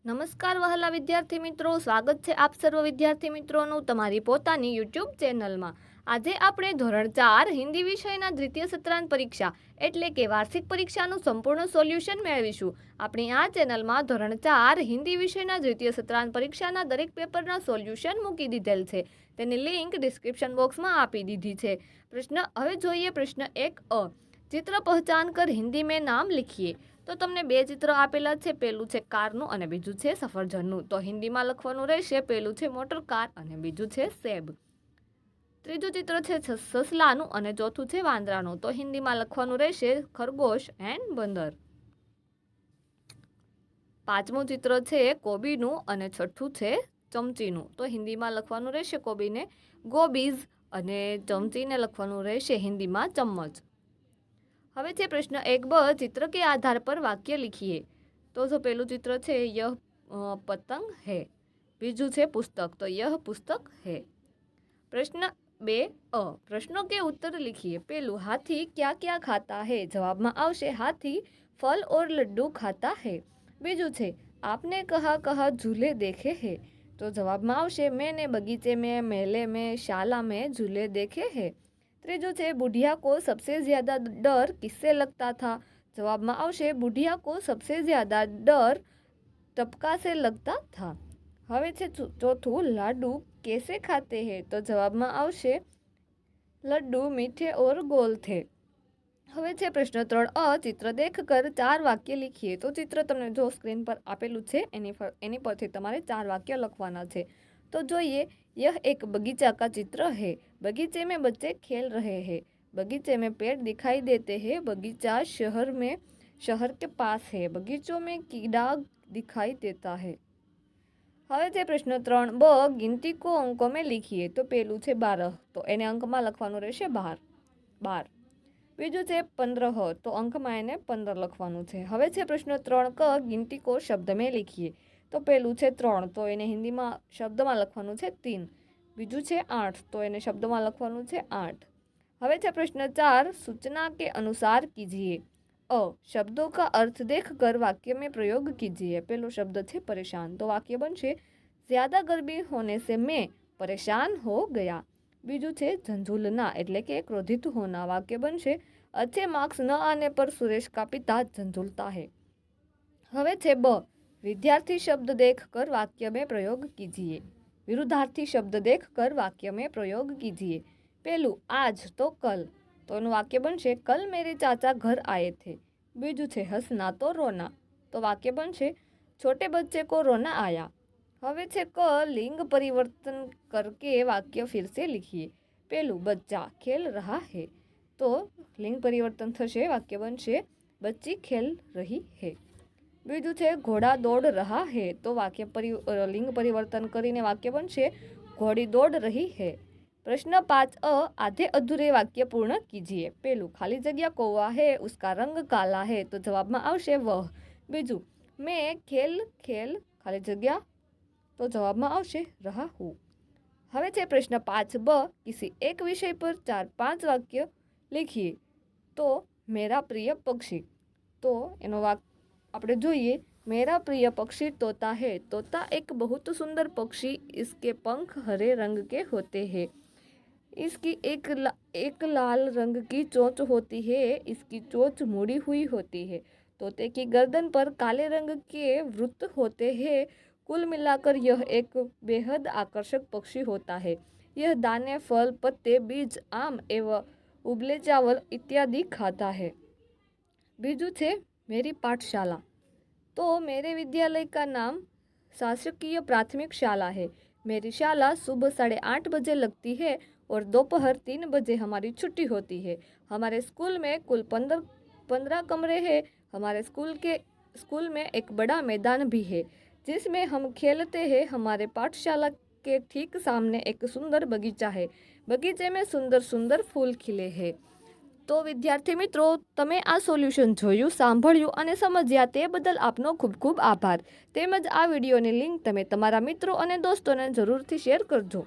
નમસ્કાર વહાલા વિદ્યાર્થી મિત્રો, સ્વાગત છે આપ સર્વ વિદ્યાર્થી મિત્રોનું તમારી પોતાની યુટ્યુબ ચેનલમાં। આજે આપણે ધોરણ 4 હિન્દી વિષયના દ્વિતીય સત્રાંત પરીક્ષા એટલે કે વાર્ષિક પરીક્ષાનું સંપૂર્ણ સોલ્યુશન મેળવીશું। આપણી આ ચેનલમાં ધોરણ 4 હિન્દી વિષયના દ્વિતીય સત્રાંત પરીક્ષાના દરેક પેપરના સોલ્યુશન મૂકી દીધેલ છે। તેની લિંક ડિસ્ક્રિપ્શન બોક્સમાં આપી દીધી છે। હવે જોઈએ પ્રશ્ન 1 चित्र पहचान कर हिंदी में नाम लिखिए। तो तमने बे चित्र आपेला छे, पेलू छे कारनु अने बीजू छे सफरजननु। तो हिंदी में लखवानुं रहेशे, पेलू छे मोटर कार अने बीजू छे सेब। त्रीजू चित्र छे ससलानु अने चौथुं छे वांदरानु। तो हिंदी में लखवानुं रहेशे खरगोश एंड बंदर। पांचमुं चित्र छे कोबीनु अने छठ्ठुं छे चमचीनु। तो हिंदी में लखवानुं रहेशे कोबीने गोबीज अने चमचीने लखवानुं रहेशे हिंदी में चम्मच। हवे छे प्रश्न 1 चित्र के आधार पर वाक्य लिखिए। तो जो पहलू चित्र छे यह पतंग है, बीजू छे पुस्तक, तो यह पुस्तक है। प्रश्न 2 प्रश्नों के उत्तर लिखिए। पहलू हाथी क्या क्या खाता है, जवाब में आवशे हाथी फल और लड्डू खाता है। बीजू छे आपने कहा कहा झूले देखे हैं, तो जवाब में आवशे मैंने बगीचे में, मेले में, शाला में झूले देखे हैं। त्रीजू छे बुढ़िया को सबसे ज्यादा डर किससे लगता था, जवाब में आवशे बुढ़िया को सबसे ज्यादा डर टपका से लगता था। हवे छे चौथुं लाडू कैसे खाते हैं, तो जवाब में आवशे लड्डू मीठे और गोल थे। हवे छे प्रश्न 3 चित्र देखकर 4 वाक्य लिखिए। तो चित्र तमने जो स्क्रीन पर आपेलू छे एनी परथी तमारे 4 वाक्य लखवाना छे। तो जोइए, यह एक बगीचा का चित्र है। बगीचे में बच्चे खेल रहे हैं। बगीचे में पेड़ दिखाई देते हैं। बगीचा शहर के पास है। बगीचों में कीड़ा दिखाई देता है। हवे छे प्रश्न 3 गिनती को अंकों में लिखिए। तो पहलू छे 12, तो एने अंक में लखवानुं रहेशे 12। बीजू छे 15, तो अंक में एने 15 लखवानुं छे। हवे छे प्रश्न 3 गिनती को शब्द में लिखिए। तो पहलू छे 3, तो एने हिंदी में शब्द में लखवानुं छे 3। बीजू छे 8, तो एने शब्द में लखवानुं छे 8। हवे छे प्रश्न 4 सूचना के अनुसार कीजिए। शब्दों का अर्थ देखकर वाक्य में प्रयोग कीजिए। पहलो शब्द छे परेशान, तो वाक्य बनशे ज्यादा गर्मी होने से मैं परेशान हो गया। बीजू छे झंझुलना एटले के क्रोधित होना, वाक्य बनशे अच्छे मार्क्स न आने पर सुरेश का पिता झंझुलता है। हवे छे विद्यार्थी शब्द देखकर वाक्य में प्रयोग कीजिए। विरुद्धार्थी शब्द देखकर वाक्य में प्रयोग कीजिए। पहलू आज तो कल, तो एनु वाक्य बनशे कल मेरे चाचा घर आए थे। बीजू छे हंसना तो रोना, तो वाक्य बनशे छोटे बच्चे को रोना आया। हवे छे लिंग परिवर्तन करके वाक्य फिर से लिखिए। पहलू बच्चा खेल रहा है, तो लिंग परिवर्तन थशे, वाक्य बनशे बच्ची खेल रही है। बीजू छे घोड़ा दौड़ रहा है, तो लिंग परिवर्तन करीने वाक्य बनशे घोड़ी दौड़ रही है। प्रश्न 5 आधे अधूरे वाक्य पूर्ण कीजिए। पहलू खाली जगह कौवा है, उसका रंग काला है, तो जवाब में आवशे वह। बीजू मैं खेल खाली जगह, तो जवाब में आवशे रहा हूँ। हवे छे प्रश्न 5 किसी एक विषय पर 4-5 वाक्य लिखिए। तो मेरा प्रिय पक्षी, तो एनो वाक्य आपणे जोईए। मेरा प्रिय पक्षी तोता है। तोता एक बहुत सुंदर पक्षी, इसके पंख हरे रंग के होते हैं। इसकी एक लाल रंग की चोंच होती है। इसकी चोंच मुड़ी हुई होती है। तोते की गर्दन पर काले रंग के वृत्त होते हैं। कुल मिलाकर यह एक बेहद आकर्षक पक्षी होता है। यह दाने, फल, पत्ते, बीज, आम एवं उबले चावल इत्यादि खाता है। बीजू छे मेरी पाठशाला, तो मेरे विद्यालय का नाम शासकीय प्राथमिक शाला है। मेरी शाला सुबह 8:30 बजे लगती है और दोपहर 3 बजे हमारी छुट्टी होती है। हमारे स्कूल में कुल 15 कमरे हैं। हमारे स्कूल में एक बड़ा मैदान भी है जिसमें हम खेलते हैं। हमारे पाठशाला के ठीक सामने एक सुंदर बगीचा है। बगीचे में सुंदर सुंदर फूल खिले हैं। तो विद्यार्थी मित्रों, तमे आ सोल्यूशन जोयुं, सांभळ्युं अने समज्या ते बदल आपनो खूब खूब आभार। तेमज आ विडियोनी लिंक तमे तमारा मित्रों अने दोस्तोने जरूरथी शेर करजो।